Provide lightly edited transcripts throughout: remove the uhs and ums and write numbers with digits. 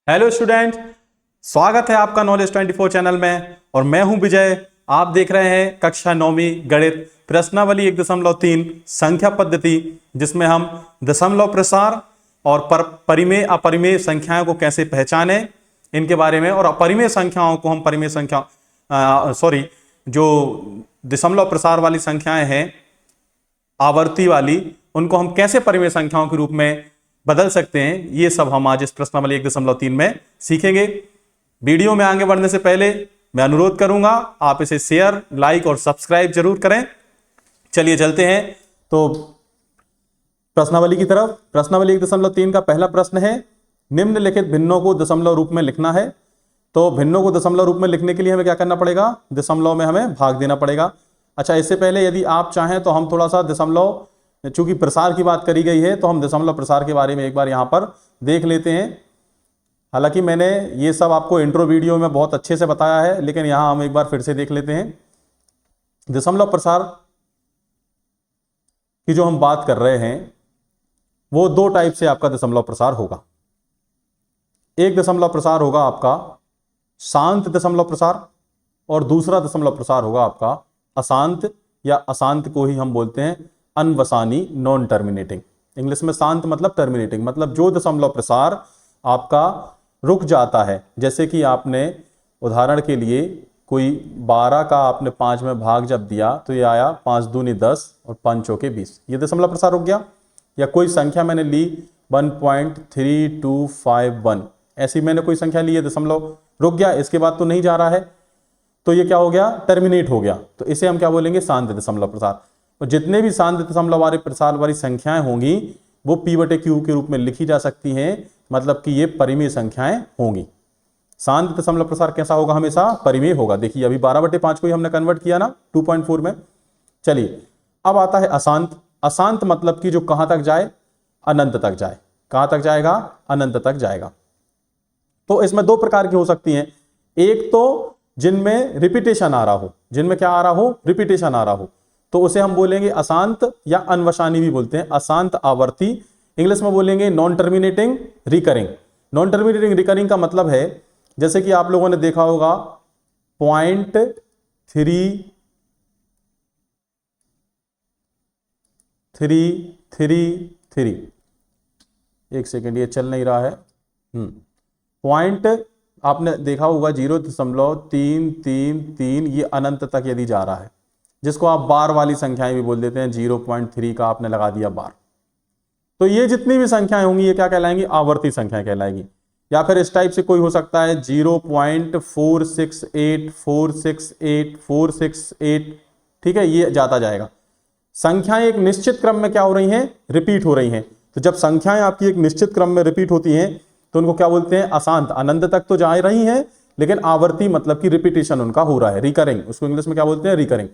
Hello student, स्वागत है आपका नॉलेज 24 चैनल में। और मैं हूं विजय। आप देख रहे हैं कक्षा 9वीं गणित प्रश्नावली 1.3 संख्या पद्धति, जिसमें हम दशमलव प्रसार और परिमेय अपरिमेय संख्याओं को कैसे पहचानें इनके बारे में, और अपरिमेय संख्याओं को हम परिमेय संख्या जो दशमलव प्रसार वाली संख्याएं हैं आवर्ती वाली, उनको हम कैसे परिमेय संख्याओं के रूप में बदल सकते हैं, ये सब हम आज इस प्रश्नावली 1.3 में सीखेंगे। वीडियो में आगे बढ़ने से पहले मैं अनुरोध करूंगा आप इसे शेयर, लाइक और सब्सक्राइब जरूर करें। चलिए चलते हैं तो प्रश्नावली की तरफ। प्रश्नावली 1.3 का पहला प्रश्न है, निम्नलिखित भिन्नों को दशमलव रूप में लिखना है। तो भिन्नों को दशमलव रूप में लिखने के लिए हमें क्या करना पड़ेगा? दशमलव में हमें भाग देना पड़ेगा। अच्छा, इससे पहले यदि आप चाहें तो हम थोड़ा सा दशमलव, चूंकि प्रसार की बात करी गई है तो हम दशमलव प्रसार के बारे में एक बार यहां पर देख लेते हैं। हालांकि मैंने ये सब आपको इंट्रो वीडियो में बहुत अच्छे से बताया है, लेकिन यहां हम एक बार फिर से देख लेते हैं। दशमलव प्रसार की जो हम बात कर रहे हैं वो दो टाइप से आपका दशमलव प्रसार होगा। एक दशमलव प्रसार होगा आपका शांत दशमलव प्रसार, और दूसरा दशमलव प्रसार होगा आपका अशांत, या अशांत को ही हम बोलते हैं अनवसानी, नॉन टर्मिनेटिंग। इंग्लिश में शांत मतलब टर्मिनेटिंग, मतलब जो दशमलव प्रसार आपका रुक जाता है। जैसे कि आपने उदाहरण के लिए कोई 12 का आपने 5 में भाग जब दिया तो ये आया 5 दूनी 10 और 5 चौके 20, ये दशमलव प्रसार रुक गया। या कोई संख्या मैंने ली 1.3251, ऐसी मैंने कोई संख्या ली है, दशमलव रुक गया, इसके बाद तो नहीं जा रहा है, तो ये क्या हो गया? टर्मिनेट हो गया। तो इसे हम क्या बोलेंगे? शांत दशमलव प्रसार। और जितने भी शांत दशमलव वाले प्रसार वाली संख्याएं होंगी वो P/Q के रूप में लिखी जा सकती हैं, मतलब कि ये परिमेय संख्याएं होंगी। शांत दशमलव प्रसार कैसा होगा? हमेशा परिमेय होगा। देखिए अभी 12/5 को ही हमने कन्वर्ट किया ना 2.4 में। चलिए अब आता है अशांत। अशांत मतलब कि जो कहां तक जाए? अनंत तक जाए। कहां तक जाएगा? अनंत तक जाएगा। तो इसमें दो प्रकार की हो सकती हैं। एक तो जिनमें रिपीटेशन आ रहा हो, जिनमें क्या आ रहा हो? रिपीटेशन आ रहा हो, तो उसे हम बोलेंगे अशांत, या अनवसानी भी बोलते हैं, अशांत आवर्ती। इंग्लिश में बोलेंगे non terminating recurring. Non terminating recurring का मतलब है, जैसे कि आप लोगों ने देखा होगा 0.3333। एक सेकेंड, ये चल नहीं रहा है। पॉइंट आपने देखा होगा 0.333, ये अनंत तक यदि जा रहा है, जिसको आप बार वाली संख्याएं भी बोल देते हैं। 0.3 का आपने लगा दिया बार, तो ये जितनी भी संख्याएं होंगी ये क्या कहलाएंगी? आवर्ती संख्याएं कहलाएंगी। या फिर इस टाइप से कोई हो सकता है 0.468468468, ठीक है, ये जाता जाएगा। संख्याएं एक निश्चित क्रम में क्या हो रही हैं? रिपीट हो रही हैं। तो जब संख्याएं आपकी एक निश्चित क्रम में रिपीट होती हैं तो उनको क्या बोलते हैं? अशांत। अनंत तक तो जा रही हैं, लेकिन आवर्ती मतलब कि रिपीटेशन उनका हो रहा है, रिकरिंग। उसको इंग्लिश में क्या बोलते हैं? रिकरिंग।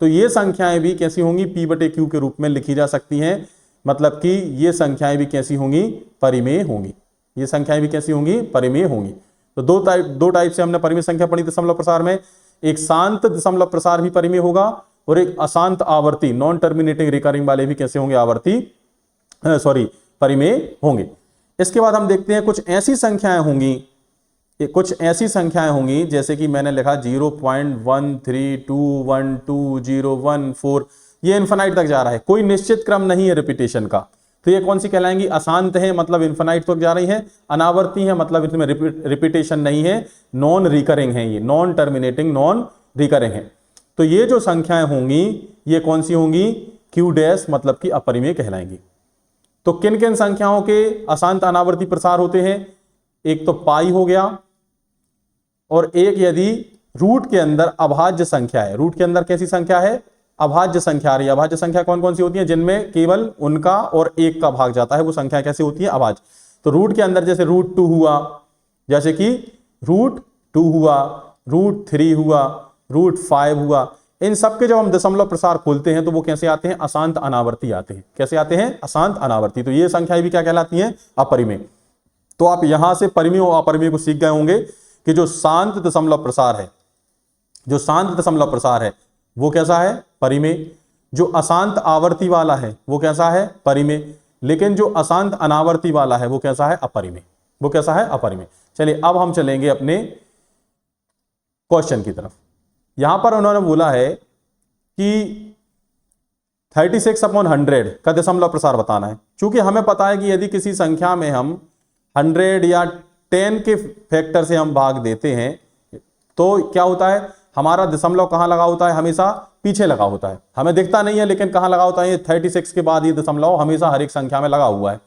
तो ये संख्याएं भी कैसी होंगी? P/Q के रूप में लिखी जा सकती हैं, मतलब कि ये संख्याएं भी कैसी होंगी? परिमेय होंगी। ये संख्याएं भी कैसी होंगी? परिमेय होंगी। तो दो टाइप से हमने परिमेय संख्या पढ़ी दशमलव प्रसार में। एक शांत दशमलव प्रसार भी परिमेय होगा, और एक अशांत आवर्ती नॉन टर्मिनेटिंग रिकरिंग वाले भी कैसे होंगे? परिमेय होंगे। इसके बाद हम देखते हैं कुछ ऐसी संख्याएं होंगी, जैसे कि मैंने लिखा 0.132122014, ये इन्फिनाइट तक जा रहा है, कोई निश्चित क्रम नहीं है रिपीटेशन का। तो ये कौन सी कहलाएंगी? अशांत है, मतलब इन्फिनाइट तक जा रही है। अनावर्ती है, मतलब इसमें रिपीटेशन नहीं है, नॉन रिकरिंग है, ये नॉन टर्मिनेटिंग नॉन रिकरिंग है। तो ये जो संख्याएं होंगी ये कौन सी होंगी? Q' मतलब कि अपरिमेय कहलाएंगी। तो किन किन संख्याओं के अशांत अनावर्ती प्रसार होते हैं? एक तो पाई हो गया, और एक यदि रूट के अंदर अभाज्य संख्या है। रूट के अंदर कैसी संख्या है? अभाज्य संख्या आ रही है। अभाज्य संख्या कौन कौन सी होती है? जिनमें केवल उनका और एक का भाग जाता है, वो संख्या कैसी होती है? अभाज्य। तो रूट के अंदर जैसे √2 हुआ, जैसे कि √2 हुआ, √3 हुआ, √5 हुआ, इन सबके जब हम दशमलव प्रसार खोलते हैं तो वो कैसे आते हैं? अशांत अनावर्ती आते हैं। कैसे आते हैं? अशांत अनावर्ती। तो ये संख्याएं भी क्या कहलाती हैं? अपरिमेय। तो आप यहां से परिमेय और अपरिमेय को सीख गए होंगे कि जो शांत दशमलव प्रसार है वो कैसा है? परिमेय। जो अशांत आवर्ती वाला है वो कैसा है? परिमेय। लेकिन जो अशांत अनावर्ती वाला है वो कैसा है? अपरिमेय। वो कैसा है, अपरिमेय। चलिए अब हम चलेंगे अपने क्वेश्चन की तरफ। यहां पर उन्होंने बोला है कि 36/100 का दशमलव प्रसार बताना है। चूंकि हमें पता है कि यदि किसी संख्या में हम 100 या 10 के फैक्टर से हम भाग देते हैं तो क्या होता है, हमारा दशमलव कहां लगा होता है, हमेशा पीछे लगा होता है। हमें दिखता नहीं है लेकिन कहां लगा होता है, ये 36 के बाद ये दशमलव हमेशा हर एक संख्या में लगा हुआ है।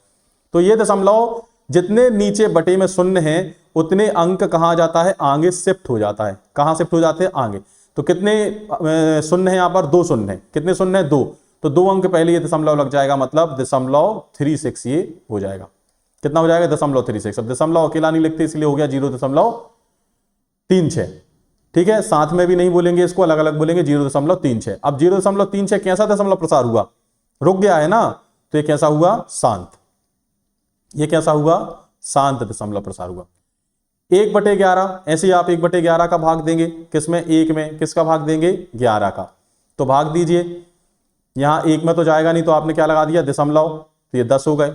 तो ये दशमलव जितने नीचे बटे में शून्य है उतने अंक कहां जाता है, आगे शिफ्ट हो जाता है। कहां शिफ्ट हो जाते हैं, आगे। तो कितने शून्य है यहां पर, 2 शून्य है। कितने शून्य है, 2। तो 2 अंक पहले ये दशमलव लग जाएगा, मतलब दशमलव 36 ये हो जाएगा। कितना हो जाएगा, दशमलव 36। अब दशमलव अकेला नहीं लिखते इसलिए हो गया 0.36। ठीक है, साथ में भी नहीं बोलेंगे इसको, अलग अलग बोलेंगे 0.36। अब 0.36 कैसा दशमलव प्रसार हुआ, रुक गया है ना, तो ये कैसा हुआ, शांत। ये कैसा हुआ, शांत दशमलव प्रसार हुआ। 1/11, ऐसे ही आप 1/11 का भाग देंगे, किसमें, 1 में। किसका भाग देंगे, 11 का। तो भाग दीजिए, यहां 1 में तो जाएगा नहीं तो आपने क्या लगा दिया, दशमलव, तो ये 10 हो गए।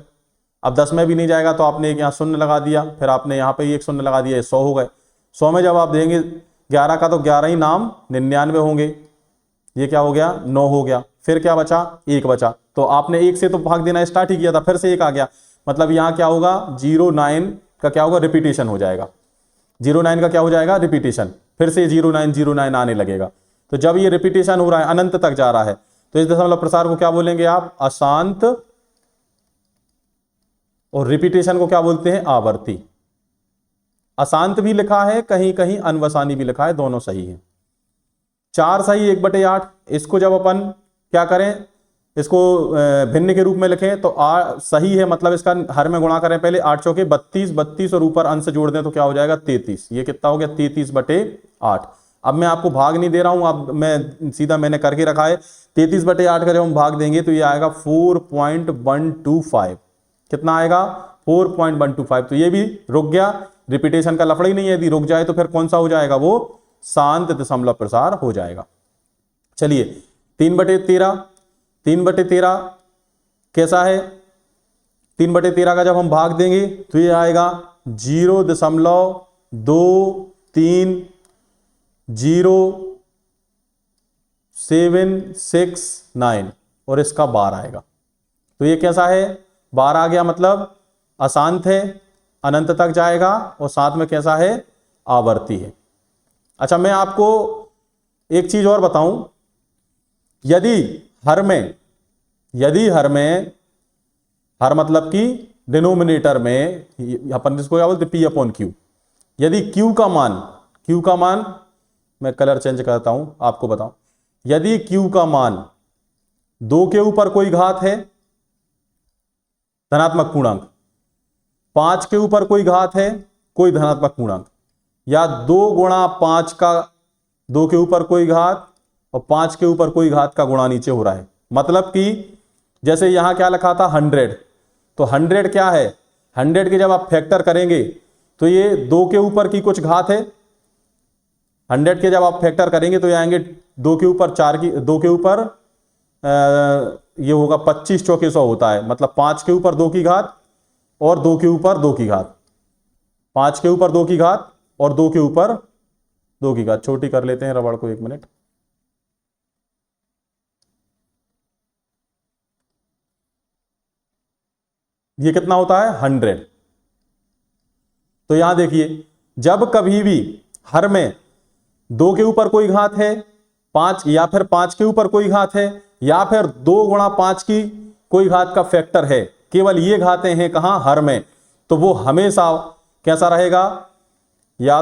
अब 10 में भी नहीं जाएगा तो आपने एक यहां शून्य लगा दिया, फिर आपने यहां पे एक शून्य लगा दिया, ये 100 हो गए। 100 में जब आप देंगे 11 का तो 11 ही नाम 99 होंगे। ये क्या हो गया, 9 हो गया। फिर क्या बचा, 1 बचा। तो आपने 1 से तो भाग देना स्टार्ट ही किया था, फिर से 1 आ गया, मतलब यहां क्या होगा, 09 का क्या होगा, रिपीटेशन हो जाएगा। 09 का क्या हो जाएगा, रिपीटेशन। फिर से 0909 आने लगेगा। तो जब ये रिपीटेशन हो रहा है, अनंत तक जा रहा है, तो इस दशमलव प्रसार को क्या बोलेंगे आप, अशांत। और रिपीटेशन को क्या बोलते हैं, आवर्ती। अशांत भी लिखा है, कहीं कहीं अनवसानी भी लिखा है, दोनों सही है। 4 सही 1/8। इसको जब अपन क्या करें, इसको भिन्न के रूप में लिखें तो सही है, मतलब इसका हर में गुणा करें पहले। 8 चौके 32, 32 और ऊपर अंश जोड़ दें तो क्या हो जाएगा, 33। ये कितना हो गया, 33/8। अब मैं आपको भाग नहीं दे रहा हूं, अब मैं सीधा मैंने करके रखा है। 33/8 का जब हम भाग देंगे तो ये आएगा 4.125। कितना आएगा, 4.125। तो ये भी रुक गया, रिपीटेशन का लफड़ा ही नहीं है। यदि रुक जाए तो फिर कौन सा हो जाएगा, वो शांत दशमलव प्रसार हो जाएगा। चलिए 3/13। 3/13 कैसा है, 3/13 का जब हम भाग देंगे तो ये आएगा 0.230769 और इसका 12 आएगा। तो ये कैसा है, 12 आ गया, मतलब अशांत है, अनंत तक जाएगा, और साथ में कैसा है, आवर्ती है। अच्छा, मैं आपको एक चीज और बताऊं, यदि हर में हर मतलब कि डिनोमिनेटर में, अपन इसको क्या बोलते, P/Q। यदि Q का मान मैं कलर चेंज करता हूं, आपको बताऊं, यदि Q का मान 2 के ऊपर कोई घात है, धनात्मक पूर्णांक, 5 के ऊपर कोई घात है, कोई धनात्मक पूर्णांक, या 2 गुणा 5 का 2 के ऊपर कोई घात और 5 के ऊपर कोई घात का गुणा नीचे हो रहा है। मतलब कि जैसे यहां क्या लिखा था, 100, तो 100 क्या है, 100 के जब आप फैक्टर करेंगे तो ये 2 के ऊपर की कुछ घात है। 100 के जब आप फैक्टर करेंगे तो ये आएंगे 2 के ऊपर 4 की, 2 के ऊपर ये होगा 25 चौके 100 होता है, मतलब 5 के ऊपर 2 की घात और 2 के ऊपर 2 की घात, 5 के ऊपर 2 की घात और 2 के ऊपर 2 की घात। छोटी कर लेते हैं रबड़ को, 1 मिनट। ये कितना होता है, 100। तो यहां देखिए, जब कभी भी हर में 2 के ऊपर कोई घात है, 5 या फिर 5 के ऊपर कोई घात है, या फिर 2 गुणा 5 की कोई घात का फैक्टर है, केवल ये घातें हैं कहां, हर में, तो वो हमेशा कैसा रहेगा, या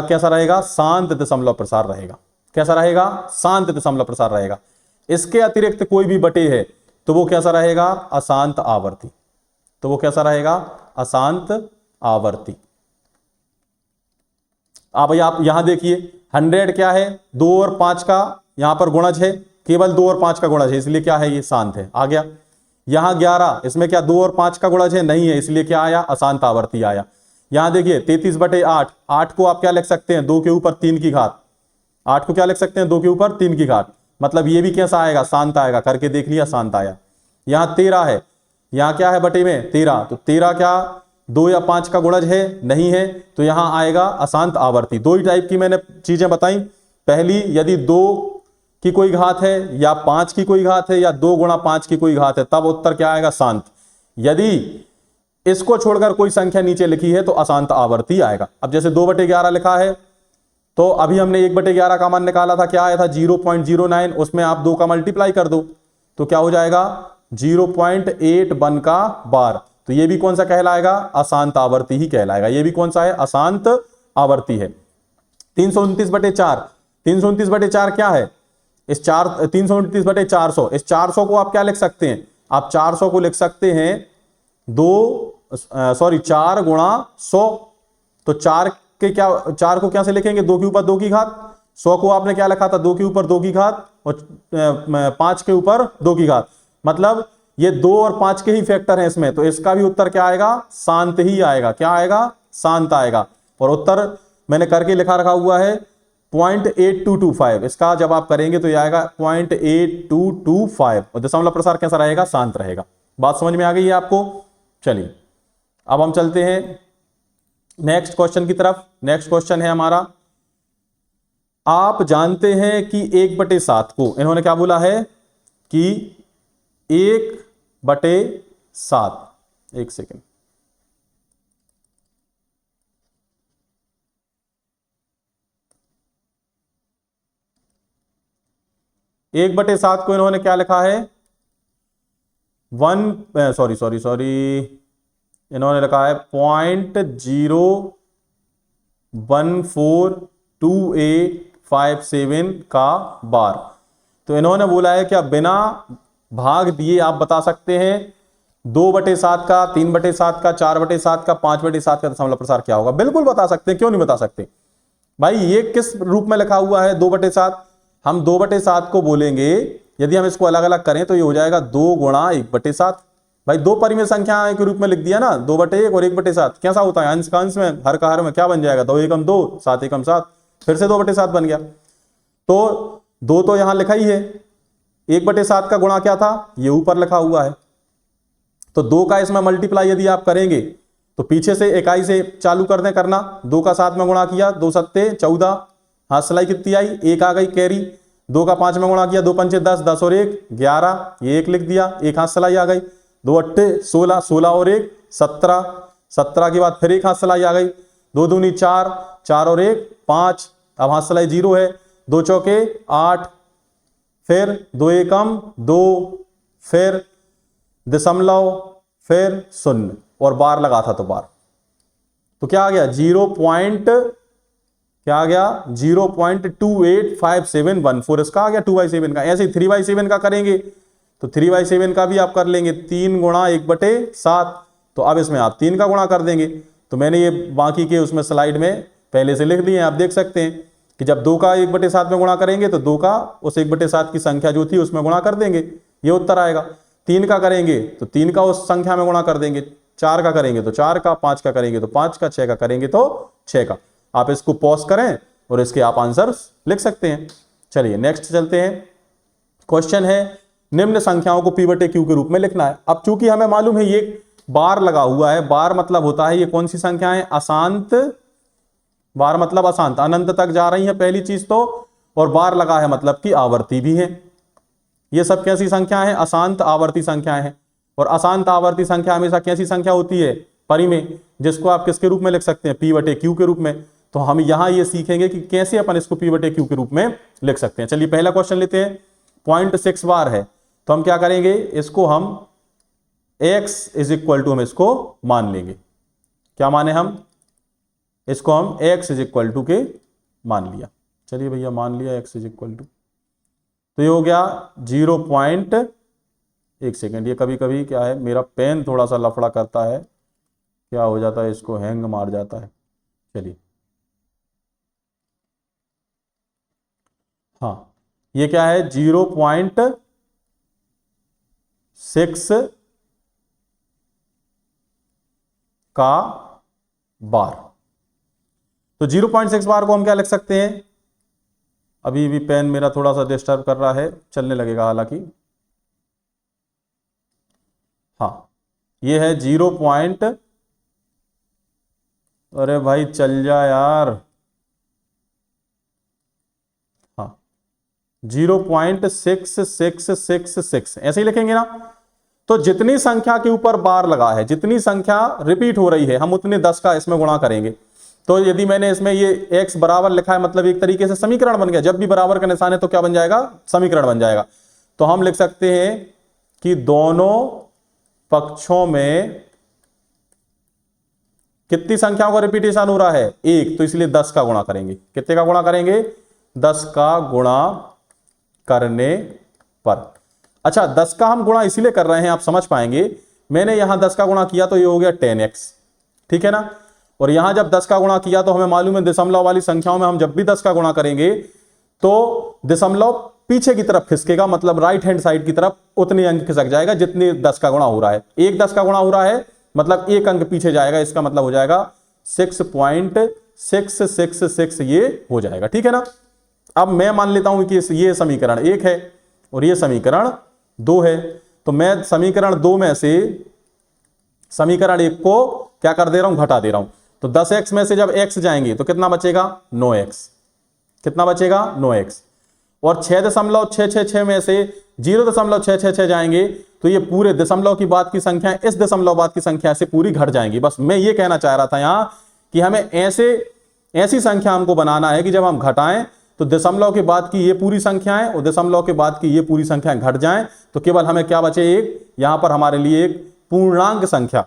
कैसा रहेगा, शांत दशमलव प्रसार रहेगा। कैसा रहेगा, शांत दशमलव प्रसार रहेगा। इसके अतिरिक्त कोई भी बटे है तो वो कैसा रहेगा, अशांत आवर्ती। तो वो कैसा रहेगा, अशांत आवर्ती। अब आप यहां देखिए, 100 क्या है, 2 और 5 का यहां पर गुणज है, केवल 2 और 5 का गुणज है, इसलिए क्या है, ये शांत है, आ गया। यहां 11, इसमें क्या 2 और 5 का गुणज है, नहीं है, इसलिए क्या आया, अशांत आवर्ती आया। यहां देखिए 33/8, 8 को आप क्या लिख सकते हैं, 2 के ऊपर 3 की घात, 8 को क्या लिख सकते हैं, 2 के ऊपर 3 की घात, मतलब ये भी कैसा आएगा, शांत आएगा। करके देख लिया, शांत आया। यहां 13 है, यहां क्या है बटे में, 13, तो 13 क्या 2 या 5 का गुणज है, नहीं है, तो यहां आएगा अशांत आवर्ती। दो ही टाइप की मैंने चीजें बताई। पहली, यदि 2 की कोई घात है या 5 की कोई घात है या 2 गुणा 5 की कोई घात है, तब उत्तर क्या आएगा? शांत। यदि इसको छोड़कर कोई संख्या नीचे लिखी है तो अशांत आवर्ती आएगा। अब जैसे 2/11 लिखा है, तो अभी हमने 1/11 का मान निकाला था, क्या आया था? 0.09। उसमें आप 2 का मल्टीप्लाई कर दो तो क्या हो जाएगा? 0.81 का बार। तो ये भी कौन सा कहलाएगा? अशांत आवर्ती ही कहलाएगा। ये भी कौन सा है? अशांत आवर्ती है। 329/4, 329/4 क्या है? इस 329/400, इस 400 को आप क्या लिख सकते हैं? आप 400 को लिख सकते हैं 4 गुणा 100। तो 4 के क्या, 4 को क्या से लिखेंगे? 2 के ऊपर 2 की घात। 100 को आपने क्या लिखा था? 2 के ऊपर 2 की घात, और 5 के ऊपर 2 की घात। मतलब ये 2 और 5 के ही फैक्टर हैं इसमें, तो इसका भी उत्तर क्या आएगा? शांत ही आएगा। क्या आएगा? शांत आएगा। और उत्तर मैंने करके लिखा रखा हुआ है 0.8225। इसका जब आप करेंगे तो ये आएगा 0.8225, और दशमलव प्रसार कैसा रहेगा? शांत रहेगा। बात समझ में आ गई है आपको? चलिए अब हम चलते हैं नेक्स्ट क्वेश्चन की तरफ। नेक्स्ट क्वेश्चन है हमारा, आप जानते हैं कि 1/7 को इन्होंने क्या बोला है कि 1/7, एक सेकेंड, एक बटे सात को इन्होंने क्या लिखा है? सॉरी, इन्होंने लिखा है 0.0142857 का बार। तो इन्होंने बोला है क्या बिना भाग दिए आप बता सकते हैं 2/7 का, 3/7 का, 4/7 का, 5/7 का दशमलव प्रसार क्या होगा? बिल्कुल बता सकते हैं, क्यों नहीं बता सकते भाई। ये किस रूप में लिखा हुआ है 2/7? हम 2/7 को बोलेंगे, यदि हम इसको अलग अलग करें तो ये हो जाएगा 2 गुणा 1/7। भाई दो परिमेय संख्याएं के रूप में लिख दिया ना, 2/1 और 1/7। कैसा होता है? अंश का अंश में, हर का हर में क्या बन जाएगा? 2 एकम 2, 7 एकम 7, फिर से 2/7 बन गया। तो 2 तो यहां लिखा ही है, 1/7 का गुणा क्या था? ये ऊपर लिखा हुआ है। तो 2 का इसमें मल्टीप्लाई यदि आप करेंगे तो पीछे से इकाई से चालू कर दें करना। 2 का 7 में गुणा किया, 2 सत्ते 14, हाथ सिलाई कितनी आई? 1 आ गई कैरी। 2 का 5 में गुणा किया, 2 पंचे 10, 10 और 1 11, ये 1 लिख दिया, 1 हाथ सिलाई आ गई। 2 अट्ठे 16, 16 और 1 17, 17 के बाद फिर 1 हाथ सिलाई आ गई। 2 दूनी 4, 4 और 1 5, अब हाथ सिलाई 0 है। 2 चौके 8, फिर 2 एकम 2, फिर दशमलव, फिर शून्य, और बार लगा था तो बार। तो क्या आ गया? 0.285714, इसका आ गया 2/7 का। ऐसे 3/7 का करेंगे तो 3/7 का भी आप कर लेंगे 3 गुणा 1/7। तो अब इसमें आप 3 का गुणा कर देंगे। तो मैंने ये बाकी के उसमें स्लाइड में पहले से लिख दिए हैं, आप देख सकते हैं कि जब 2 का 1/7 में गुणा करेंगे तो 2 का उस 1/7 की संख्या जो थी उसमें गुणा कर देंगे, ये उत्तर आएगा। 3 का करेंगे तो 3 का उस संख्या में गुणा कर देंगे, 4 का करेंगे तो 4 का, 5 का करेंगे तो 5 का, 6 का करेंगे तो 6 का। आप इसको पॉज करें और इसके आप आंसर लिख सकते हैं। चलिए नेक्स्ट चलते हैं। क्वेश्चन है, निम्न संख्याओं को P/Q के रूप में लिखना है। अब चूंकि हमें मालूम है ये बार लगा हुआ है, बार मतलब होता है ये कौन सी संख्या है? अशांत। बार मतलब अशांत, अनंत तक जा रही है पहली चीज तो, और बार लगा है मतलब कि आवर्ती भी है। ये सब कैसी संख्या है? अशांत आवर्ती संख्याएं हैं। और अशांत आवर्ती संख्या हमेशा कैसी संख्या होती है? परिमेय, जिसको आप किसके रूप में लिख सकते हैं? P/Q के रूप में। तो हम यहां ये सीखेंगे कि कैसे अपन इसको P/Q के रूप में लिख सकते हैं। चलिए पहला क्वेश्चन लेते हैं। 0.6 बार है, तो हम क्या करेंगे? इसको हम x = हम इसको मान लेंगे। क्या माने हम? इसको हम x = के मान लिया। चलिए भैया मान लिया x = तो ये हो गया 0. एक सेकेंड, ये कभी कभी क्या है, मेरा पेन थोड़ा सा लफड़ा करता है, क्या हो जाता है, इसको हैंग मार जाता है। चलिए हाँ, ये क्या है? 0.6 का बार। तो 0.6 बार को हम क्या लिख सकते हैं? अभी भी पेन मेरा थोड़ा सा डिस्टर्ब कर रहा है, चलने लगेगा हालांकि। हाँ, ये है 0.6 अरे भाई चल जा यार। हाँ, 0.6666 ऐसे ही लिखेंगे ना। तो जितनी संख्या के ऊपर बार लगा है, जितनी संख्या रिपीट हो रही है, हम उतने 10 का इसमें गुणा करेंगे। तो यदि मैंने इसमें ये x बराबर लिखा है, मतलब एक तरीके से समीकरण बन गया। जब भी बराबर का निशान है तो क्या बन जाएगा? समीकरण बन जाएगा। तो हम लिख सकते हैं कि दोनों पक्षों में कितनी संख्याओं का रिपीटेशन हो रहा है? एक। तो इसलिए 10 का गुणा करेंगे। कितने का गुणा करेंगे? 10 का गुणा करने पर। अच्छा, 10 का हम गुणा इसीलिए कर रहे हैं, आप समझ पाएंगे। मैंने यहां 10 का गुणा किया तो ये हो गया 10x, ठीक है ना। और यहां जब 10 का गुणा किया तो हमें मालूम है दशमलव वाली संख्याओं में हम जब भी 10 का गुणा करेंगे तो दशमलव पीछे की तरफ खिसकेगा, मतलब राइट हैंड साइड की तरफ उतनी अंक खिसक जाएगा जितनी 10 का गुणा हो रहा है। एक 10 का गुणा हो रहा है मतलब एक अंक पीछे जाएगा, इसका मतलब हो जाएगा 6.666 ये हो जाएगा, ठीक है ना। अब मैं मान लेता हूं कि ये समीकरण 1 है और ये समीकरण 2 है। तो मैं समीकरण 2 में से समीकरण 1 को क्या कर दे रहा हूं? घटा दे रहा हूं। तो 10x में से जब x जाएंगे तो कितना बचेगा? 9x। कितना बचेगा? 9x। और 6.666 में से 0.666 जाएंगे तो ये पूरे दशमलव की बाद की संख्या इस दशमलव बाद की संख्या से पूरी घट जाएंगी। बस मैं ये कहना चाह रहा था यहां कि हमें ऐसी संख्या हमको बनाना है कि जब हम घटाएं तो दशमलव के बाद की ये पूरी संख्याएं और दशमलव के बाद की ये पूरी संख्याएं घट जाएं, तो केवल हमें क्या बचे? एक। यहां पर हमारे लिए एक पूर्णांक संख्या।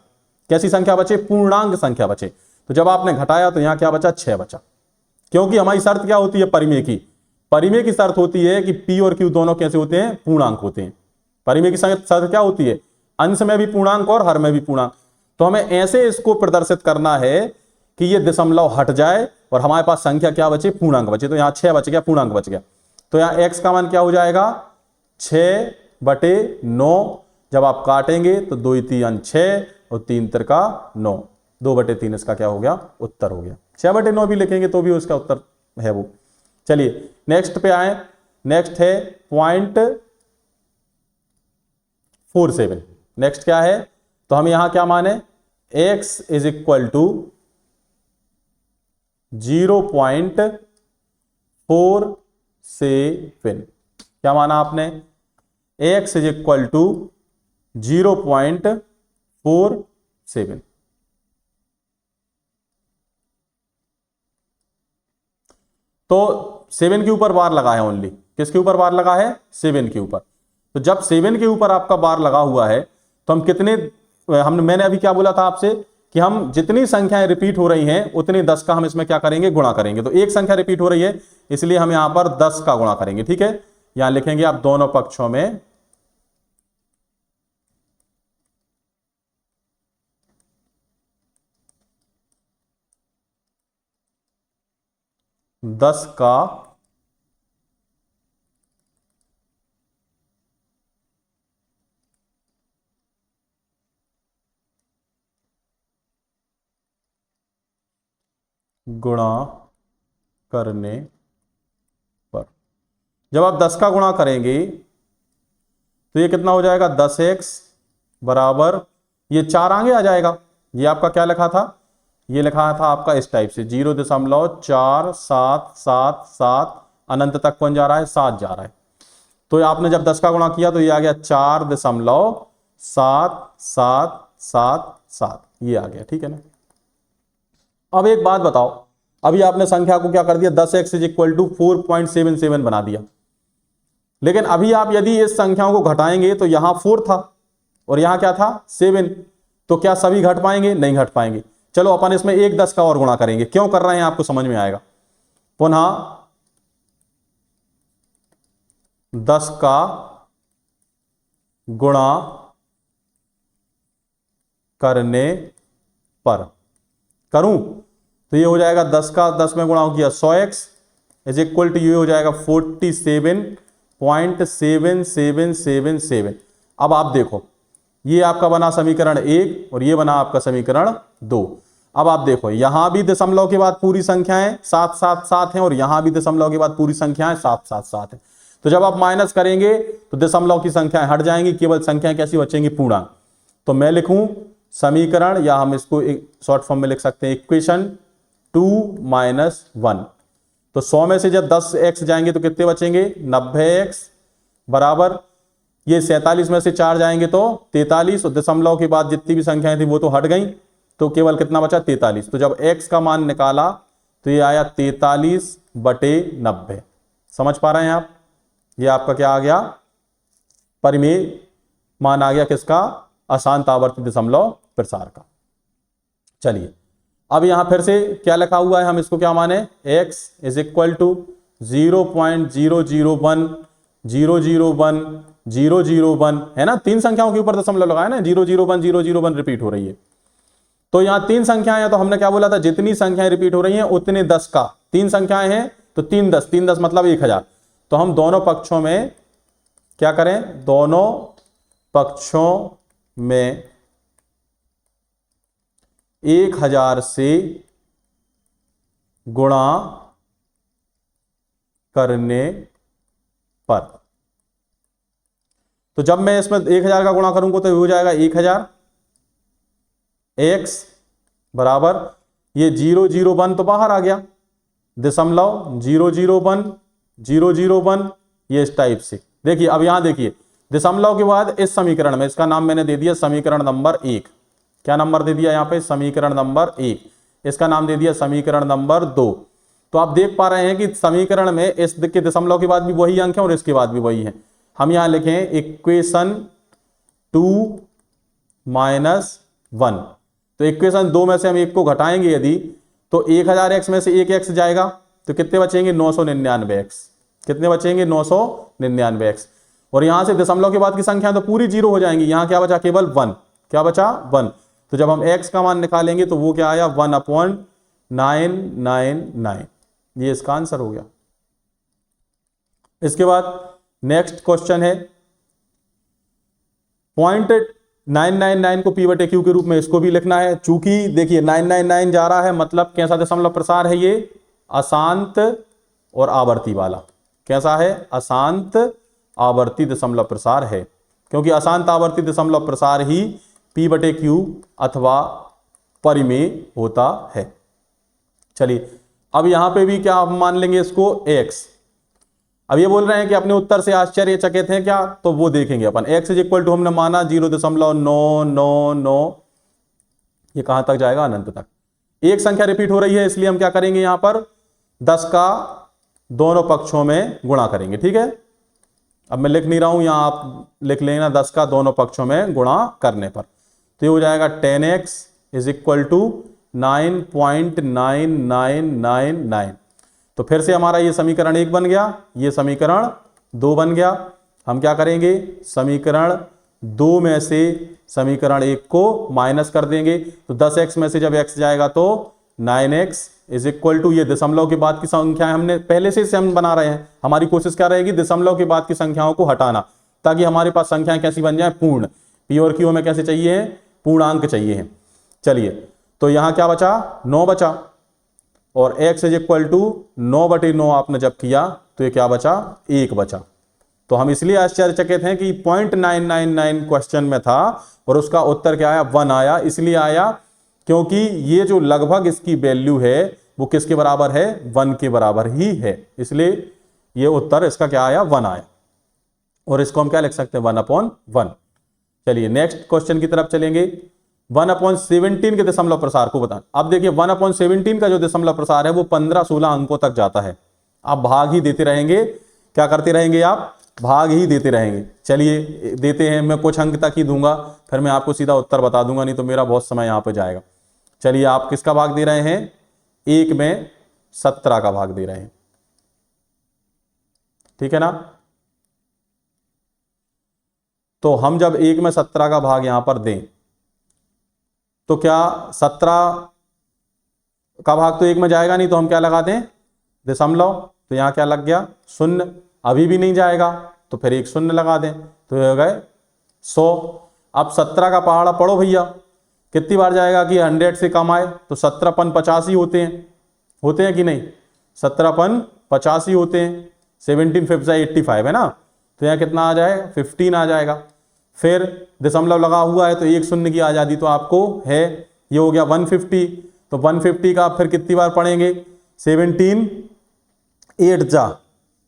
कैसी संख्या बचे? पूर्णांक संख्या बचे। तो जब आपने घटाया तो यहां क्या बचा? 6 बचा। क्योंकि हमारी शर्त क्या होती है? परिमेय की। परिमेय की शर्त होती है कि p और q दोनों कैसे होते हैं? पूर्णांक होते हैं। परिमेय की शर्त क्या होती है? अंश में भी पूर्णांक और हर में भी पूर्णांक। तो हमें ऐसे इसको प्रदर्शित करना है कि ये दशमलव हट जाए और हमारे पास संख्या क्या बचे? पूर्णांक बचे। तो यहां 6 बच गया, पूर्णांक बच गया। तो यहां x का मान क्या हो जाएगा? 6/9। जब आप काटेंगे तो 2 3 6 और 3 का 9, 2/3 इसका क्या हो गया? उत्तर हो गया। 6/9 भी लिखेंगे तो भी उसका उत्तर है वो। चलिए नेक्स्ट पे आए। नेक्स्ट है 0.47। नेक्स्ट क्या है? तो हम यहां क्या माने? x is equal to 0.47। क्या माना आपने? x is equal to 0.47। तो 7 के ऊपर बार लगा है ओनली। किसके ऊपर बार लगा है? 7 के ऊपर। तो जब 7 के ऊपर आपका बार लगा हुआ है तो हम कितने, मैंने अभी क्या बोला था आपसे कि हम जितनी संख्याएं रिपीट हो रही हैं उतनी 10 का हम इसमें क्या करेंगे? गुणा करेंगे। तो एक संख्या रिपीट हो रही है इसलिए हम यहां पर 10 का गुणा करेंगे, ठीक है। यहां लिखेंगे आप दोनों पक्षों में 10 का गुणा करने पर। जब आप 10 का गुणा करेंगे तो ये कितना हो जाएगा? 10x बराबर ये 4 आगे आ जाएगा। ये आपका क्या लिखा था? ये लिखा था आपका इस टाइप से 0.4777 अनंत तक कौन जा रहा है? 7 जा रहा है। तो आपने जब 10 का गुणा किया तो ये आ गया 4.7777, ये आ गया, ठीक है ना। अब एक बात बताओ, अभी आपने संख्या को क्या कर दिया? 10x इज इक्वल टू 4.77 बना दिया। लेकिन अभी आप यदि इस संख्याओं को घटाएंगे तो यहां 4 था और यहां क्या था? 7। तो क्या सभी घट पाएंगे? नहीं घट पाएंगे। चलो अपन इसमें एक 10 का और गुणा करेंगे। क्यों कर रहे हैं आपको समझ में आएगा। पुनः 10 का गुणा करने पर करूं तो ये हो जाएगा 10 का 10 में गुणा किया 100x इज इक्वल टू ये हो जाएगा 47.7777। अब आप देखो ये आपका बना समीकरण 1 और ये बना आपका समीकरण 2। अब आप देखो यहां भी दशमलव के बाद पूरी संख्याएं 777 हैं और यहां भी दशमलव के बाद पूरी संख्याएं 777 हैं। तो जब आप माइनस करेंगे तो दशमलव की संख्याएं हट जाएंगी, केवल संख्याएं कैसी बचेंगी? पूर्णांक। तो मैं लिखूं समीकरण, या हम इसको एक शॉर्ट फॉर्म में लिख सकते हैं इक्वेशन 2 माइनस 1। तो 100 में से जब 10x जाएंगे तो कितने बचेंगे 90x बराबर, ये 47 में से 4 जाएंगे तो 43, और दशमलव के बाद जितनी भी संख्याएं थी वो तो हट गई, तो केवल कितना बचा 43। तो जब x का मान निकाला तो ये आया 43/90। समझ पा रहे हैं आप? ये आपका क्या आ गया, परिमेय मान आ गया किसका, अशांत आवर्ती दशमलव प्रसार का। चलिए अब यहां फिर से क्या लिखा हुआ है, हम इसको क्या माने, x इज इक्वल टू 0.001 है ना, 3 संख्याओं के ऊपर दशमलव लगाया ना, 001 रिपीट हो रही है। तो यहां 3 संख्याएं हैं, तो हमने क्या बोला था, जितनी संख्याएं रिपीट हो रही हैं उतने 10 का, 3 संख्याएं हैं तो 3 10 मतलब 1000। तो हम दोनों पक्षों में क्या करें, दोनों पक्षों में 1000 से गुणा करने पर, तो जब मैं इसमें 1000 का गुणा करूंगा तो हो जाएगा 1000 x बराबर, ये 001 तो बाहर आ गया, दशमलव 001 ये इस टाइप से। देखिए अब यहां देखिए दशमलव के बाद इस समीकरण में, इसका नाम मैंने दे दिया समीकरण नंबर 1। क्या नंबर दे दिया यहां पे, समीकरण नंबर 1। इसका नाम दे दिया समीकरण नंबर 2। तो आप देख पा रहे हैं कि समीकरण में इस के दशमलव के बाद भी वही अंक है और इसके बाद भी वही है। हम यहां लिखें इक्वेशन 2 माइनस 1। तो इक्वेशन 2 में से हम 1 को घटाएंगे यदि, तो 1000x में से 1x जाएगा तो कितने बचेंगे 999x। कितने बचेंगे 999x। और यहां से दशमलव के बाद की संख्या तो पूरी 0 हो जाएंगी, यहां क्या बचा केवल 1। क्या बचा 1। तो जब हम x का मान निकालेंगे तो वो क्या आया 1/999। ये इसका आंसर हो गया। इसके बाद नेक्स्ट क्वेश्चन है, 0.999 को p/q के रूप में इसको भी लिखना है। चूंकि देखिए 999 जा रहा है, मतलब कैसा दशमलव प्रसार है, ये अशांत और आवर्ती वाला। कैसा है, अशांत आवर्ती दशमलव प्रसार है, क्योंकि अशांत आवर्ती दशमलव प्रसार ही p/q अथवा परिमेय होता है। चलिए अब यहां पे भी क्या आप मान लेंगे इसको x। अब ये बोल रहे हैं कि अपने उत्तर से आश्चर्यचकित हैं क्या, तो वो देखेंगे अपन। x इज इक्वल टू हमने माना 0.999, ये कहां तक जाएगा, अनंत तक। एक संख्या रिपीट हो रही है, इसलिए हम क्या करेंगे यहां पर 10 का दोनों पक्षों में गुणा करेंगे। ठीक है, अब मैं लिख नहीं रहा हूं, यहां आप लिख लेना 10 का दोनों पक्षों में गुणा करने पर। तो ये हो जाएगा 10x इज इक्वल टू 9.9999। तो फिर से हमारा ये समीकरण 1 बन गया, ये समीकरण 2 बन गया। हम क्या करेंगे, समीकरण 2 में से समीकरण 1 को माइनस कर देंगे। तो 10x में से जब x जाएगा तो 9x इज इक्वल टू, ये दशमलव के बाद की संख्याएं हमने पहले से हम बना रहे हैं। हमारी कोशिश क्या रहेगी, दशमलव के बाद की संख्याओं को हटाना, ताकि हमारे पास संख्याएं कैसी बन जाए, पूर्ण। p और q में कैसे चाहिए, पूर्णांक चाहिए हैं। चलिए तो यहां क्या बचा, 9 बचा, और x इज इक्वल टू 9/9 आपने जब किया तो ये क्या बचा, 1 बचा। तो हम इसलिए आश्चर्यचकित हैं कि 0.999 क्वेश्चन में था और उसका उत्तर क्या आया, 1 आया। इसलिए आया क्योंकि ये जो लगभग इसकी वैल्यू है वो किसके बराबर है, 1 के बराबर ही है। इसलिए ये उत्तर इसका क्या आया, 1 आया। और इसको हम क्या लिख सकते हैं, 1/1। चलिए नेक्स्ट क्वेश्चन की तरफ चलेंगे। 1/17 के दशमलव प्रसार को बताना। अब देखिए 1/17 का जो दशमलव प्रसार है वो 15-16 अंकों तक जाता है। आप भाग ही देते रहेंगे, क्या करते रहेंगे, आप भाग ही देते रहेंगे। चलिए देते हैं, मैं कुछ अंक तक ही दूंगा, फिर मैं आपको सीधा उत्तर बता दूंगा, नहीं तो मेरा बहुत समय यहां पे जाएगा। चलिए आप किसका भाग दे रहे हैं, 1 में 17 का भाग दे रहे हैं। ठीक है ना। तो हम जब 1 में 17 का भाग यहां पर दें तो क्या 17 का भाग तो 1 में जाएगा नहीं, तो हम क्या लगा दें, दशमलव। तो यहां क्या लग गया, 0। अभी भी नहीं जाएगा तो फिर 1 0 लगा दें, तो हो गए 100। अब 17 का पहाड़ा पढ़ो भैया, कितनी बार जाएगा कि 100 से कम आए, तो 17×5 होते हैं कि नहीं, 17×5 होते हैं। 17 5 85 है ना, तो यहाँ कितना आ जाएगा, 15 आ जाएगा। फिर दशमलव लगा हुआ है तो एक शून्य की आज़ादी तो आपको है। ये हो गया 150, तो 150 का आप फिर कितनी बार पढ़ेंगे, 17 8 जा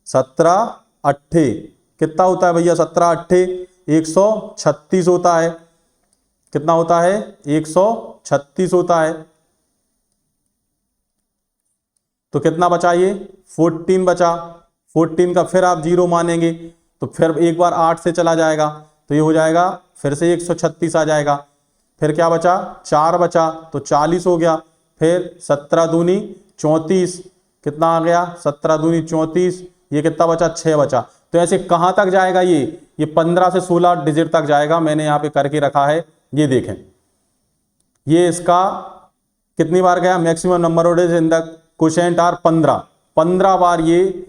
17 8 कितना होता है भैया, 17 8 136 होता है। कितना होता है, 136 होता है। तो कितना बचा, ये 14 बचा। 14 का फिर आप जीरो मानेंगे तो फिर एक बार 8 से चला जाएगा तो ये हो जाएगा फिर से 136 आ जाएगा। फिर क्या बचा, 4 बचा तो 40 हो गया। फिर 17 दूनी 34, कितना आ गया, 17 दूनी 34, ये कितना बचा, 6 बचा। तो ऐसे कहाँ तक जाएगा, ये 15 से 16 डिजिट तक जाएगा। मैंने यहाँ पे करके रखा है, ये देखें, ये इसका कितनी बार गया, maximum number of digit in the quotient are 15 बार ये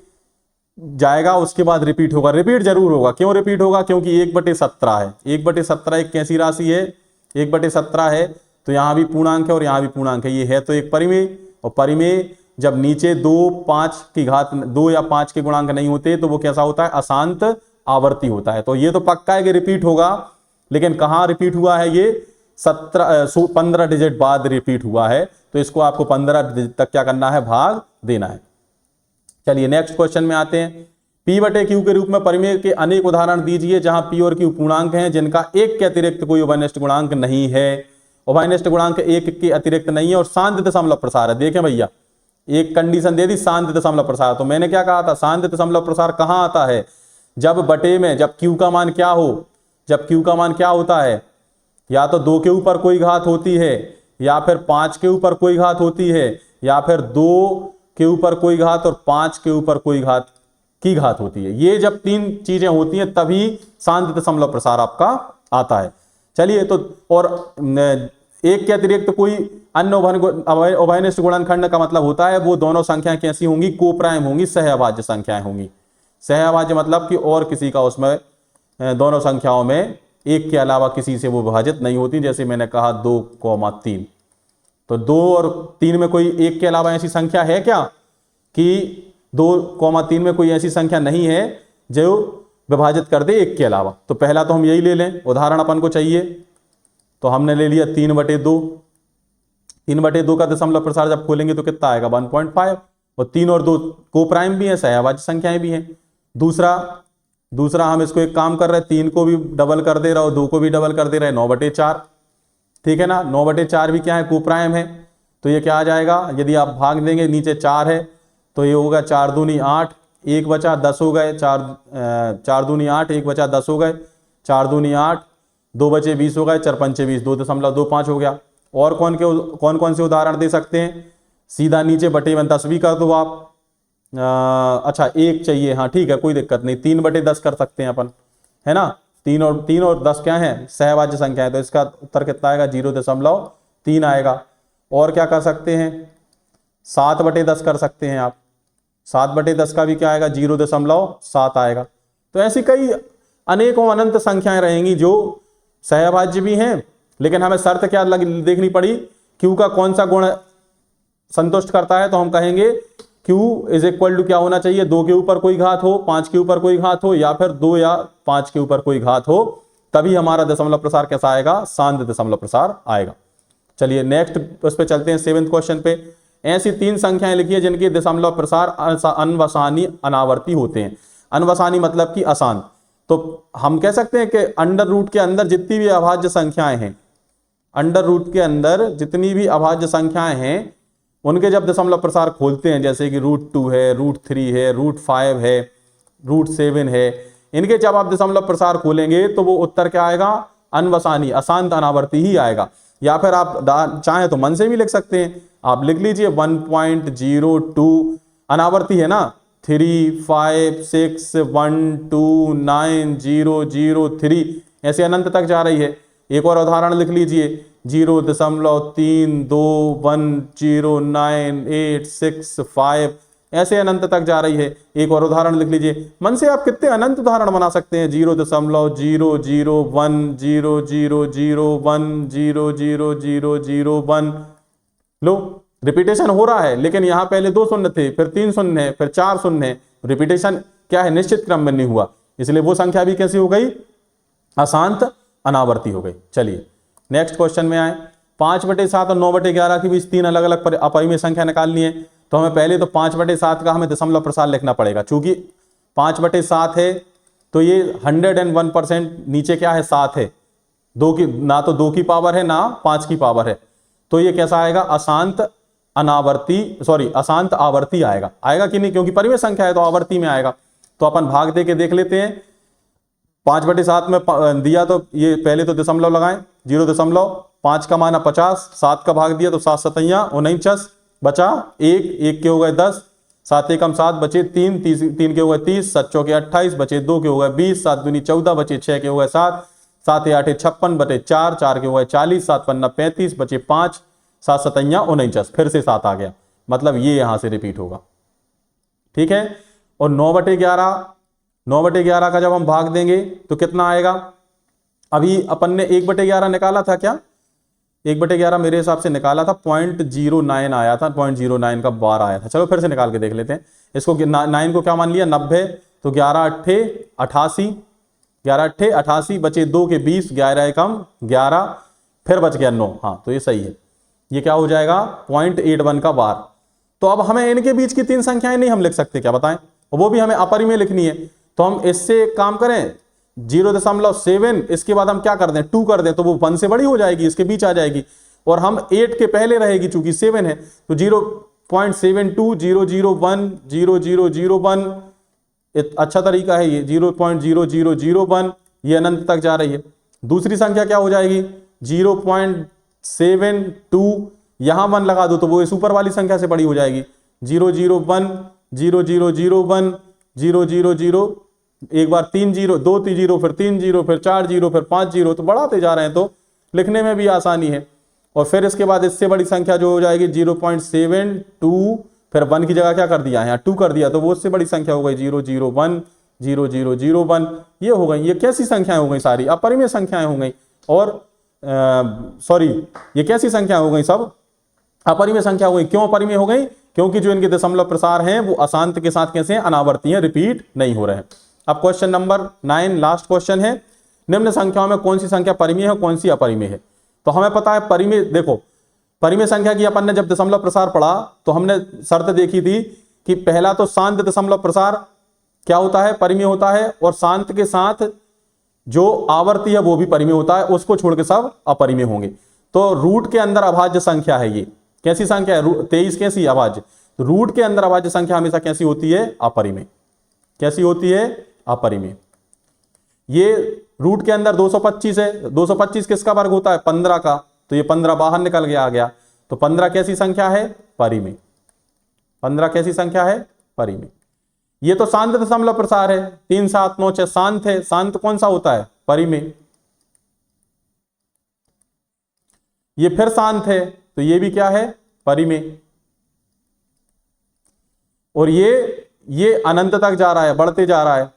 जाएगा। उसके बाद रिपीट होगा, रिपीट जरूर होगा। क्यों रिपीट होगा, क्योंकि 1/17 है। 1/17 एक कैसी राशि है, 1/17 है, तो यहां भी पूर्णांक है और यहां भी पूर्णांक है। ये है तो एक परिमेय, और परिमेय जब नीचे 2 5 की घात 2 या 5 के गुणांक नहीं होते तो वो कैसा होता है, अशांत आवर्ती होता है। तो ये तो पक्का है कि रिपीट होगा, लेकिन कहां रिपीट हुआ है, ये 15 डिजिट बाद रिपीट हुआ है। तो इसको आपको 15 डिजिट तक क्या करना है, भाग देना है। चलिए नेक्स्ट क्वेश्चन में आते हैं। P/Q के रूप में परिमेय के अनेक उदाहरण दीजिए जहां P और Q पूर्णांक हैं जिनका एक के अतिरिक्त कोई उभयनिष्ठ गुणांक नहीं है। उभयनिष्ठ गुणांक एक के अतिरिक्त नहीं है और शांत दशमलव प्रसार है। देखें भैया, एक कंडीशन दे दी, शांत दशमलव प्रसार। तो मैंने क्या कहा था, शांत दशमलव प्रसार कहां आता है, जब बटे में, जब Q का मान क्या हो, जब Q का मान क्या होता है, या तो 2 के ऊपर कोई घात होती है, या फिर 5 के ऊपर कोई घात होती है, या फिर 2 के ऊपर कोई घात और 5 के ऊपर कोई घात की घात होती है। ये जब 3 चीजें होती हैं तभी शांत दशमलव प्रसार आपका आता है। चलिए, तो और एक के अतिरिक्त कोई अन्य उभयनिष्ठ गुणनखंड का मतलब होता है वो दोनों संख्याएं कैसी होंगी, कोप्राइम होंगी, सहअभाज्य संख्याएं होंगी। सहअभाज्य मतलब कि और किसी का उसमें दोनों संख्याओं में एक के अलावा किसी से वो विभाजित नहीं होती। जैसे मैंने कहा 2,3, तो 2 और 3 में कोई एक के अलावा ऐसी संख्या है क्या, कि 2,3 में कोई ऐसी संख्या नहीं है जो विभाजित कर दे एक के अलावा। तो पहला तो हम यही ले लें, उदाहरण अपन को चाहिए, तो हमने ले लिया 3/2। 3/2 का दशमलव प्रसार जब खोलेंगे तो कितना आएगा, 1.5, और 3 और 2 कोप्राइम भी है, सहअभाज्य संख्याएं भी हैं। दूसरा हम इसको एक काम कर रहे हैं, 3 को भी डबल कर दे रहा और 2 को भी डबल कर दे रहे हैं, 9/4। ठीक है ना, 9/4 भी क्या है, कोप्राइम है। तो ये क्या आ जाएगा, यदि आप भाग देंगे, नीचे 4 है तो ये होगा 4 दूनी 8, 1 बचा 10 हो गए, 4 दूनी 8, 1 बचा 10 हो गए, 4 दूनी 8, 2 बचे 20 हो गए, 4 पंचे 20, 2.25 हो गया। और कौन कौन से उदाहरण दे सकते हैं, सीधा नीचे बटे में 10 भी कर दो आप। अच्छा, 1 चाहिए, हाँ ठीक है, कोई दिक्कत नहीं, 3/10 कर सकते हैं अपन, है ना। 3 और 10 क्या है, सहअभाज्य संख्या है, तो इसका उत्तर कितना आएगा, 0.3 आएगा। और क्या कर सकते हैं, 7/10 कर सकते हैं आप। 7/10 का भी क्या आएगा, 0.7 आएगा। तो ऐसी कई अनेकों अनंत संख्याएं रहेंगी जो सहअभाज्य भी हैं, लेकिन हमें शर्त क्या देखनी पड़ी, Q का कौन सा गुण संतुष्ट करता है। तो हम कहेंगे Q = क्या होना चाहिए, 2 के ऊपर कोई घात हो, 5 के ऊपर कोई घात हो, या फिर 2 या 5 के ऊपर कोई घात हो, तभी हमारा दशमलव प्रसार कैसा आएगा, शांत दशमलव प्रसार आएगा। चलिए नेक्स्ट उस पे चलते हैं, 7वें क्वेश्चन पे। ऐसी 3 संख्याएं लिखिए जिनके दशमलव प्रसार अनवसानी अनावर्ती होते हैं। अनवसानी मतलब कि अशांत। तो हम कह सकते हैं कि अंडर रूट के अंदर जितनी भी अभाज्य संख्याएं हैं, अंडर रूट के अंदर जितनी भी अभाज्य संख्याएं हैं, उनके जब दशमलव प्रसार खोलते हैं, जैसे कि √2 है, √3 है, √5 है, √7 है, इनके जब आप दशमलव प्रसार खोलेंगे तो वो उत्तर क्या आएगा, अनवसानी, अशांत अनावर्ती ही आएगा। या फिर आप चाहें तो मन से भी लिख सकते हैं, आप लिख लीजिए 1.02 अनावर्ती है ना, 3, 5, 6, 1, 2, 9, 0, 0, 3 ऐसे अनंत तक जा रही है। एक और उदाहरण लिख लीजिए, 0.321098665 ऐसे अनंत तक जा रही है। एक और उदाहरण लिख लीजिए, मन से आप कितने अनंत उदाहरण बना सकते हैं, 0.00100100001 लो, रिपीटेशन हो रहा है, लेकिन यहां पहले 2 शून्य थे, फिर 3 शून्य है, फिर 4 शून्य है। रिपीटेशन क्या है, निश्चित क्रम में नहीं हुआ, इसलिए वो संख्या भी कैसी हो गई, अशांत अनावर्ती हो गई। चलिए नेक्स्ट क्वेश्चन में आए। 5/7 और 9/11 के बीच 3 अलग अलग अपरिमेय संख्या निकालनी है। तो हमें पहले तो 5/7 का हमें दशमलव प्रसार लिखना पड़ेगा। चूंकि 5/7 है तो ये 101% नीचे क्या है 7 है, दो की ना तो 2 की पावर है ना 5 की पावर है, तो ये कैसा आएगा अशांत अशांत आवर्ती आएगा। आएगा कि नहीं, क्योंकि परिमेय संख्या है तो आवर्ती में आएगा। तो अपन भाग दे के देख लेते हैं। 5/7 में दिया तो ये पहले तो दशमलव लगाएं, 0.5 का माना 50, 7 का भाग दिया तो 7 7 49, बचा 1 के हो गए 10, 7 एकम 7 बचे 3 के हो गए 30, 7 चौके 28 बचे 2 के हो गए 20, 7 दूनी 14 बचे 6 के हो गए 7, 7 8 56 बटे 4, 4 के हो गए 40, 7 पन्ना 35 बचे 5, 7 7 49, फिर से 7 आ गया, मतलब ये यहां से रिपीट होगा। ठीक है। और 9/11 का जब हम भाग देंगे तो कितना आएगा। अभी अपन ने 1/11 निकाला था क्या, 1/11 मेरे हिसाब से निकाला था 0.09 आया था, 0.09 का बार आया था। चलो फिर से निकाल के देख लेते हैं इसको। 9 को क्या मान लिया 90, तो 11 8 88, 11 8 88 बचे 2 के 20, 11 एकम 11, फिर बच गया 9। हाँ तो ये सही है, ये क्या हो जाएगा 0.81 का बार। तो अब हमें इनके बीच की 3 संख्याएं नहीं हम लिख सकते क्या बताएं, वो भी हमें अपरिमेय लिखनी है। तो हम इससे एक काम करें 0.7, इसके बाद हम क्या कर दें 2 कर दें, तो वो 1 से बड़ी हो जाएगी, इसके बीच आ जाएगी। और हम 8 के पहले रहेगी चूंकि 7 है, तो 0.72 001 0001 अच्छा तरीका है ये 0.0001, ये अनंत तक जा रही है। दूसरी संख्या क्या हो जाएगी 0.72, यहां 1 लगा दो तो वो इस ऊपर वाली संख्या से बड़ी हो जाएगी 001 0001 000, एक बार 3 0, 2 0, फिर 3 0, फिर 4 0, फिर 5 0, तो बढ़ाते जा रहे हैं तो लिखने में भी आसानी है। और फिर इसके बाद इससे बड़ी संख्या जो हो जाएगी 0.72, फिर 1 की जगह क्या कर दिया है 2 कर दिया, तो वो उससे बड़ी संख्या हो गई 001 0001, ये हो गई। ये कैसी संख्याएं हो गई सारी अपरिमेय संख्याएं हो गई। और ये कैसी संख्या हो गई सब अपरिमेय संख्या हो गई। क्यों अपरिमेय हो गई, क्योंकि जो इनके दशमलव प्रसार हैं वो अशांत के साथ कैसे हैं अनावर्ती हैं, रिपीट नहीं हो रहे हैं। अब क्वेश्चन नंबर 9 लास्ट क्वेश्चन है, निम्न संख्याओं में कौन सी संख्या परिमेय है कौन सी अपरिमेय है। तो हमें पता है परिमेय, देखो परिमेय संख्या की अपन ने जब दशमलव प्रसार पढ़ा तो हमने शर्त देखी थी कि पहला तो शांत दशमलव प्रसार क्या होता है परिमेय होता है, और शांत के साथ जो आवर्ती है वो भी परिमेय होता है, उसको छोड़ के सब अपरिमेय होंगे। तो रूट के अंदर अभाज्य संख्या है, ये कैसी संख्या है 23 कैसी अभाज्य, तो रूट के अंदर अभाज्य संख्या हमेशा कैसी होती है अपरिमेय। कैसी होती है अपरिमेय। ये रूट के अंदर 225 है, 225 किसका वर्ग होता है 15 का, तो ये 15 बाहर निकल गया आ गया, तो 15 कैसी संख्या है परिमेय। 15 कैसी संख्या है परिमेय। ये तो शांत दशमलव प्रसार है 3 7 9 6 शांत है, शांत कौन सा होता है परिमेय। ये फिर शांत है तो ये भी क्या है परिमेय। और ये अनंत तक जा रहा है, बढ़ते जा रहा है,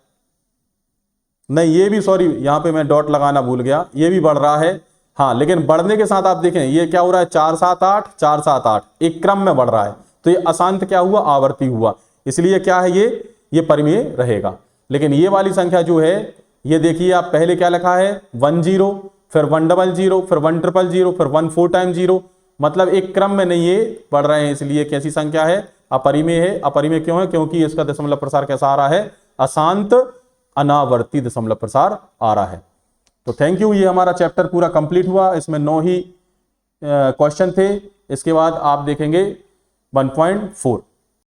नहीं ये भी यहां पे मैं डॉट लगाना भूल गया, ये भी बढ़ रहा है। हाँ लेकिन बढ़ने के साथ आप देखें ये क्या हो रहा है 4 7 8 4 7 8 एक क्रम में बढ़ रहा है, तो ये अशांत क्या हुआ आवर्ती हुआ, इसलिए क्या है ये परिमेय रहेगा। लेकिन ये वाली संख्या जो है ये देखिए आप पहले क्या लिखा है 1 0, फिर 1 0 0, फिर 1 0 0, फिर 1 4 टाइम 0, मतलब एक क्रम में नहीं ये बढ़ रहे हैं, इसलिए कैसी संख्या है अपरिमेय है। अपरिमेय क्यों है, क्योंकि इसका दशमलव प्रसार कैसा आ रहा है अशांत अनावर्ती दशमलव प्रसार आ रहा है। तो थैंक यू, ये हमारा चैप्टर पूरा कंप्लीट हुआ, इसमें 9 ही क्वेश्चन थे। इसके बाद आप देखेंगे 1.4।